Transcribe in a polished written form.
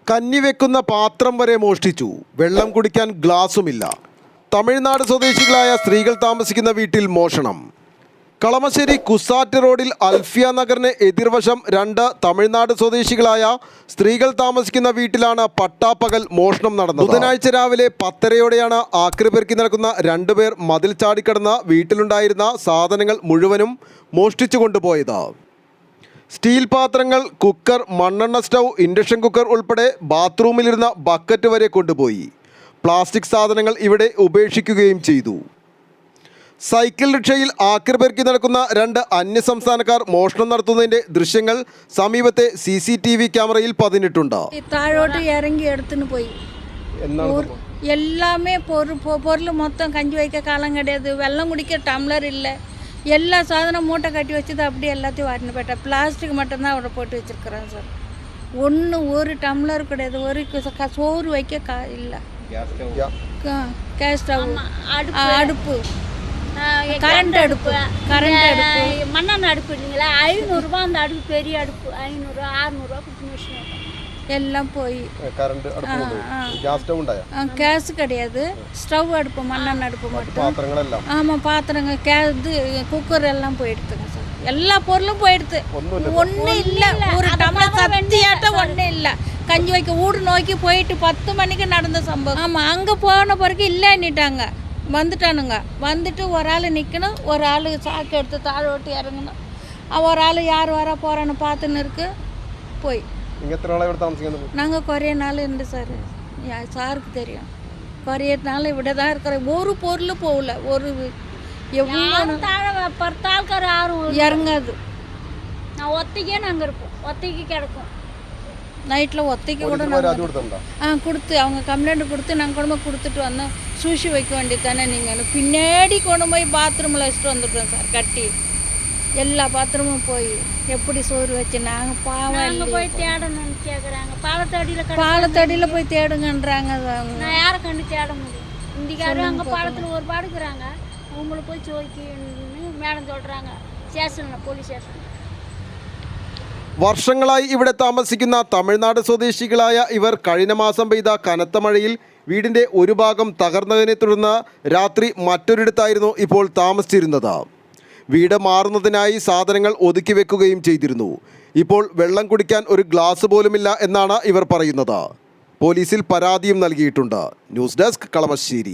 കന്നി വെക്കുന്ന പാത്രം വരെ മോഷ്ടിച്ചു. വെള്ളം കുടിക്കാൻ ഗ്ലാസുമില്ല. തമിഴ്നാട് സ്വദേശികളായ സ്ത്രീകൾ താമസിക്കുന്ന വീട്ടിൽ മോഷണം. കളമശ്ശേരി കുസാറ്റ് റോഡിൽ അൽഫിയ നഗറിന് എതിർവശം രണ്ട് തമിഴ്നാട് സ്വദേശികളായ സ്ത്രീകൾ താമസിക്കുന്ന വീട്ടിലാണ് പട്ടാപ്പകൽ മോഷണം നടന്നത്. ബുധനാഴ്ച രാവിലെ 10:30യോടെയാണ് ആക്രി പെറുക്കി നടക്കുന്ന രണ്ടുപേർ മതിൽ ചാടിക്കടന്ന് വീട്ടിലുണ്ടായിരുന്ന സാധനങ്ങൾ മുഴുവനും മോഷ്ടിച്ചു കൊണ്ടുപോയത്. സ്റ്റീൽ പാത്രങ്ങൾ, കുക്കർ, മണ്ണെണ്ണ സ്റ്റൗ, ഇൻഡക്ഷൻ കുക്കർ ഉൾപ്പെടെ ബാത്റൂമിലിരുന്ന ബക്കറ്റ് വരെ കൊണ്ടുപോയി. പ്ലാസ്റ്റിക് സാധനങ്ങൾ ഇവിടെ ഉപേക്ഷിക്കുകയും ചെയ്തു. സൈക്കിൾ റിക്ഷയിൽ ആക്രി പെറുക്കി നടക്കുന്ന രണ്ട് അന്യസംസ്ഥാനക്കാർ മോഷണം നടത്തുന്നതിന്റെ ദൃശ്യങ്ങൾ സമീപത്തെ CCTV ക്യാമറയിൽ പതിഞ്ഞിട്ടുണ്ട്. താഴോട്ട് ഇറങ്ങി എടുത്തിട്ട് പോയി. எல்லாமே பொருள் மொத்தம் கஞ்சி வைக்க காலம் கிடையாது, வெள்ளம் குடிக்க டம்ளர் இல்லை, எல்லா சாதனம் மூட்டை கட்டி வச்சது அப்படியே எல்லாத்தையும் வாட்டின்னு போயிட்டேன். பிளாஸ்டிக் மட்டும்தான் அவரை போட்டு வச்சுருக்குறேன் சார். ஒரு டம்ளர் கிடையாது, ஒரு சோறு வைக்க இல்லை. கேஸ் ஸ்டவ், அடுப்பு, கரண்ட் அடுப்பு, மண்ணெண்ணெய் அடுப்பு இல்லைங்களா, 500 ரூபா அந்த அடுப்பு, பெரிய அடுப்பு 500 600 ரூபா கொடுத்து மிஷின் எல்லாம் போய். கேஸ் கிடையாது, ஸ்டவ் அடுப்பு, மண்ணெண்ணெய் அடுப்பு மட்டும். ஆமாம், பாத்திரங்க, இது குக்கர் எல்லாம் போயிடுதுங்க சார். எல்லா பொருளும் போயிடுது. ஒன்றும் இல்லை, ஒரு டம்ளர் சத்தியாட்டம் ஒன்றும் இல்லை. கஞ்சி வைக்க வீடு நோக்கி போயிட்டு 10 மணிக்கு நடந்த சம்பவம். ஆமாம், அங்கே போன பிறகு இல்லைன்னுட்டாங்க. வந்துட்டானுங்க. வந்துட்டு ஒரு ஆள் நிற்கணும், ஒரு ஆள் சாக்கு எடுத்து தாழ ஓட்டி இறங்கணும். ஒரு ஆள் யார் வர போகிறான்னு பார்த்துன்னு இருக்கு. போய் நாங்கள் குறைய நாள் இருந்து சார், சாருக்கு தெரியும். குறைய நாள் இப்படி தான் இருக்கிறோம். ஒரு பொருள் போகல, ஒரு எவ்வளோ பத்தாள்கார யாரும் இறங்காது. நான் ஒத்திக்கே நாங்கள் இருப்போம், ஒத்திக்கு கிடக்கும். நைட்டில் ஒத்தைக்கு கூட கொடுத்து அவங்க கம்ப்ளைண்ட் கொடுத்து நாங்கள் கொண்டு போய் கொடுத்துட்டு வந்தோம். சூசி வைக்க வேண்டியது தானே நீங்கள். பின்னாடி கொண்டு போய் பாத்ரூமில் வச்சுட்டு வந்துட்டோம் சார், கட்டி. எல்லா பாத்ரூமும் போய் எப்படி சோறு வச்சு நாங்கள் பாவம் போய் தேடணும்னு கேட்குறாங்க. பாலத்தடியில் போய் தேடுங்கன்றாங்க. நான் யாரை கண்டு தேட முடியும்? இந்திக்காரும் அங்கே பாலத்தில் ஒரு பாடுக்கிறாங்க, அவங்கள போய் ചോദിക്കുന്നു மேடம் சொல்கிறாங்க. സ്റ്റേഷനിൽ, പോലീസ് സ്റ്റേഷൻ. വർഷങ്ങളായി ഇവിടെ താമസിക്കുന്ന തമിഴ്നാട് സ്വദേശികളായ ഇവർ കഴിഞ്ഞ മാസം പെയ്ത കനത്ത മഴയിൽ വീടിൻ്റെ ഒരു ഭാഗം തകർന്നതിനെ തുടർന്ന് രാത്രി മറ്റൊരിടത്തായിരുന്നു ഇപ്പോൾ താമസിച്ചിരുന്നത്. വീട് മാറുന്നതിനായി സാധനങ്ങൾ ഒതുക്കി വെക്കുകയും ചെയ്തിരുന്നു. ഇപ്പോൾ വെള്ളം കുടിക്കാൻ ഒരു ഗ്ലാസ് പോലുമില്ല എന്നാണ് ഇവർ പറയുന്നത്. പോലീസിൽ പരാതിയും നൽകിയിട്ടുണ്ട്. News desk, Kalamassery.